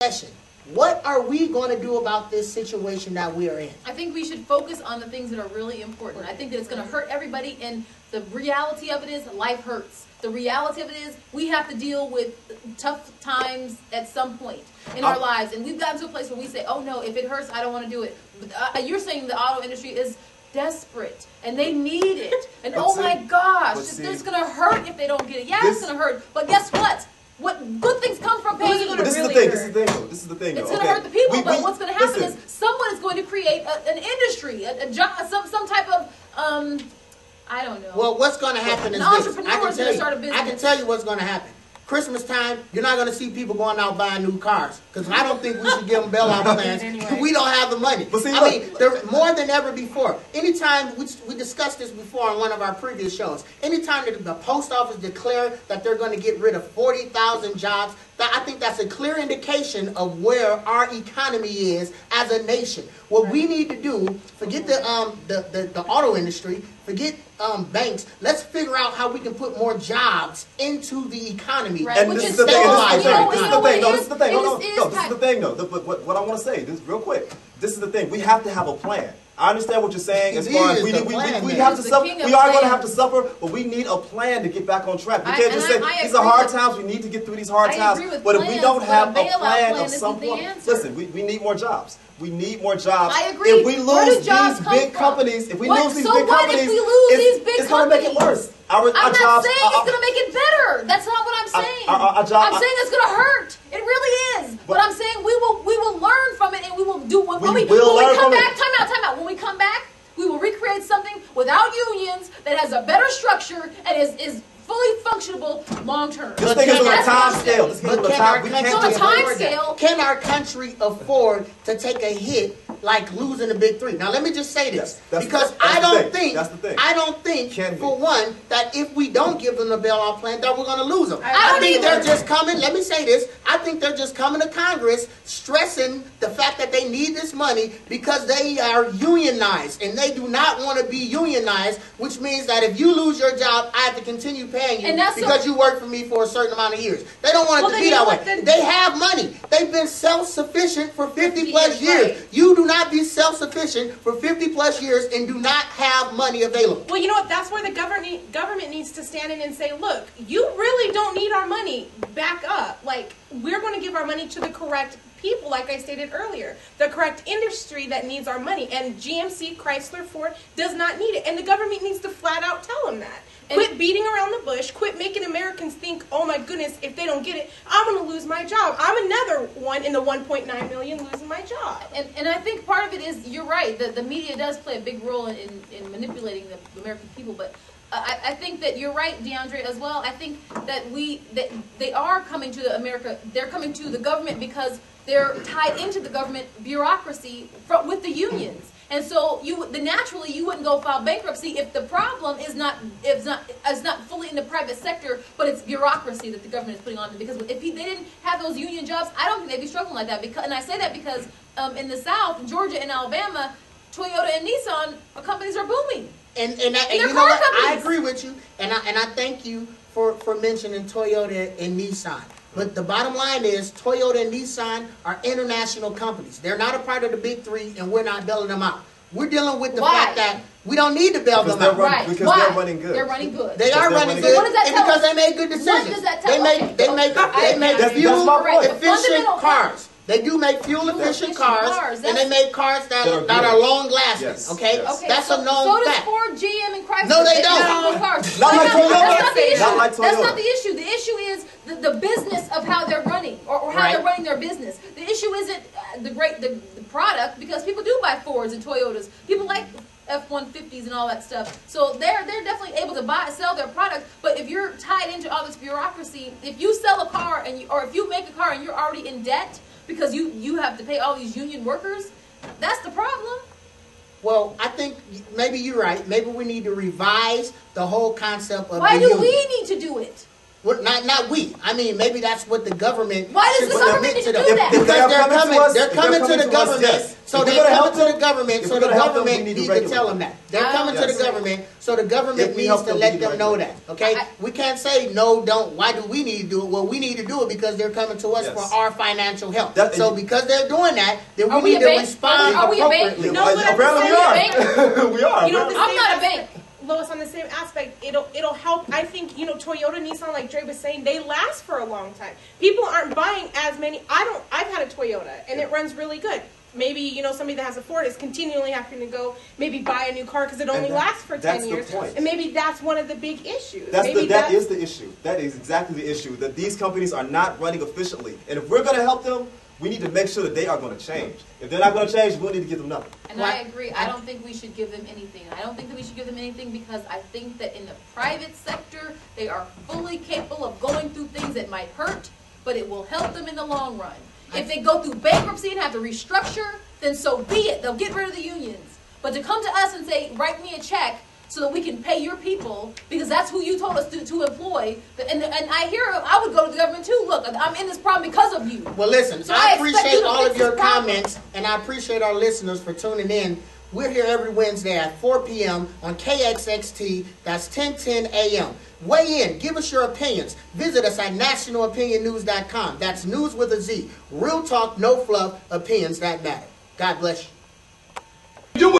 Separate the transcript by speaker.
Speaker 1: recession. What are we going to do about this situation that we are in?
Speaker 2: I think we should focus on the things that are really important. I think that it's going to hurt everybody, and the reality of it is life hurts. The reality of it is we have to deal with tough times at some point in our lives, and we've gotten to a place where we say, oh no, if it hurts, I don't want to do it. But, you're saying the auto industry is desperate, and they need it. And oh my gosh, it's going to hurt if they don't get it. Yeah, it's going to hurt, but guess what? What good things come from pain?
Speaker 3: This is the thing.
Speaker 2: It's going to hurt the people, but what's going to happen is someone is going to create an industry, a job, some type of, I don't know.
Speaker 1: Well, what's going to happen is this. I can tell you what's going to happen. Christmas time, you're not going to see people going out buying new cars, because I don't think we should give them bailout plans. Anyway. We don't have the money. I mean, they're more than ever before. Anytime, we discussed this before on one of our previous shows, anytime the post office declared that they're going to get rid of 40,000 jobs, I think that's a clear indication of where our economy is as a nation. What we need to do, forget the auto industry, forget banks. Let's figure out how we can put more jobs into the economy.
Speaker 2: Right.
Speaker 3: And this is the thing. This is the thing. What I want to say, this real quick. This is the thing. We have to have a plan. I understand what you're saying. As far as we have to suffer, we are going to have to suffer, but we need a plan to get back on track. We can't just say these are hard times. We need to get through these hard times. But if we don't have a plan of some point, listen, we need more jobs. We need more jobs.
Speaker 2: I agree.
Speaker 3: If we lose these big companies, it's going to make it worse.
Speaker 2: I'm not saying it's going to make it better. That's not what I'm saying. I'm saying it's going to hurt. It really is. But I'm saying we will learn from it, and we will do when we come back. Time out. When we come back, we will recreate something without unions that has a better structure and is fully functionable long term.
Speaker 3: This thing is on a time scale.
Speaker 1: Can our country afford to take a hit like losing the big three? Now let me just say this, because I don't think for one that if we don't give them the bailout plan that we're going to lose them. I think they're just coming. Let me say this. I think they're just coming to Congress stressing the fact that they need this money because they are unionized and they do not want to be unionized, which means that if you lose your job, I have to continue paying you because you worked for me for a certain amount of years. They don't want it to be that way. They have money. They've been self-sufficient for 50 plus years. Right. You do not be self-sufficient for 50 plus years and do not have money available.
Speaker 4: Well, you know what? That's where the government needs to stand in and say, look, you really don't need our money. Back up. Like, we're going to give our money to the correct people, like I stated earlier, the correct industry that needs our money. And GMC, Chrysler, Ford does not need it. And the government needs to flat out tell them that. Quit beating around the bush. Quit making Americans think, oh my goodness, if they don't get it, I'm going to lose my job. I'm another one in the 1.9 million losing my job.
Speaker 2: And I think part of it is, you're right, the media does play a big role in manipulating the American people, but I think that you're right, DeAndre, as well. I think that they are coming to America. They're coming to the government because they're tied into the government bureaucracy with the unions. And so naturally you wouldn't go file bankruptcy if the problem is not fully in the private sector, but it's bureaucracy that the government is putting on them. Because if they didn't have those union jobs, I don't think they'd be struggling like that. And I say that because in the South, in Georgia and Alabama, Toyota and Nissan companies are booming.
Speaker 1: And you know what? I agree with you, and I thank you for mentioning Toyota and Nissan. But the bottom line is Toyota and Nissan are international companies. They're not a part of the big three, and we're not bailing them out. We're dealing with the fact that we don't need to bail them out.
Speaker 3: Because they're running good.
Speaker 2: They're running good.
Speaker 1: They are running good.
Speaker 2: What does that tell us?
Speaker 1: Because they made good decisions.
Speaker 2: What does that tell us?
Speaker 1: They make fuel-efficient cars. They do make fuel-efficient cars, and they make cars that are long-lasting.
Speaker 3: Yes.
Speaker 1: Okay? That's a known
Speaker 2: so
Speaker 1: fact.
Speaker 2: So does Ford, GM, and Chrysler.
Speaker 1: No, they don't.
Speaker 3: Not like Toyota.
Speaker 2: Not like Toyota. That's not the issue. The issue is the business of how they're running, or how they're running their business. The issue isn't the product, because people do buy Fords and Toyotas. People like F-150s and all that stuff. So they're definitely able to sell their product. But if you're tied into all this bureaucracy, if you sell a car or if you make a car and you're already in debt because you have to pay all these union workers, that's the problem.
Speaker 1: Well, I think maybe you're right. Maybe we need to revise the whole concept of
Speaker 2: Why do we need to do it?
Speaker 1: Well, not we. I mean, maybe that's what the government.
Speaker 2: Why does the government need to do that?
Speaker 1: Because they're coming to the government So they're coming to the government, so the government needs to tell them that. They're coming to the government, so the government needs to let them know that. Okay? We can't say, no, don't. Why do we need to do it? Well, we need to do it because they're coming to us for our financial help. So because they're doing that, then we need to respond appropriately.
Speaker 4: No,
Speaker 3: apparently we are. We are.
Speaker 4: You know,
Speaker 2: I'm not a bank.
Speaker 4: Lois, on the same aspect, it'll help. I think, you know, Toyota, Nissan, like Dre was saying, they last for a long time. People aren't buying as many. I've had a Toyota and it runs really good. Maybe, you know, somebody that has a Ford is continually having to go maybe buy a new car because it only lasts for 10 years. And maybe that's one of the big issues.
Speaker 3: That is the issue. That is exactly the issue, that these companies are not running efficiently. And if we're going to help them, we need to make sure that they are going to change. If they're not going to change, we'll need to give them nothing.
Speaker 2: And I agree. I don't think we should give them anything. I don't think that we should give them anything because I think that in the private sector, they are fully capable of going through things that might hurt, but it will help them in the long run. If they go through bankruptcy and have to restructure, then so be it. They'll get rid of the unions. But to come to us and say, write me a check so that we can pay your people, because that's who you told us to employ. And I hear, I would go to the government too. Look, I'm in this problem because of you.
Speaker 1: Well, listen, so I appreciate all of your comments, and I appreciate our listeners for tuning in. We're here every Wednesday at 4 p.m. on KXXT. That's 1010 a.m. Weigh in. Give us your opinions. Visit us at nationalopinionnews.com. That's news with a Z. Real talk, no fluff, opinions that matter. God bless you.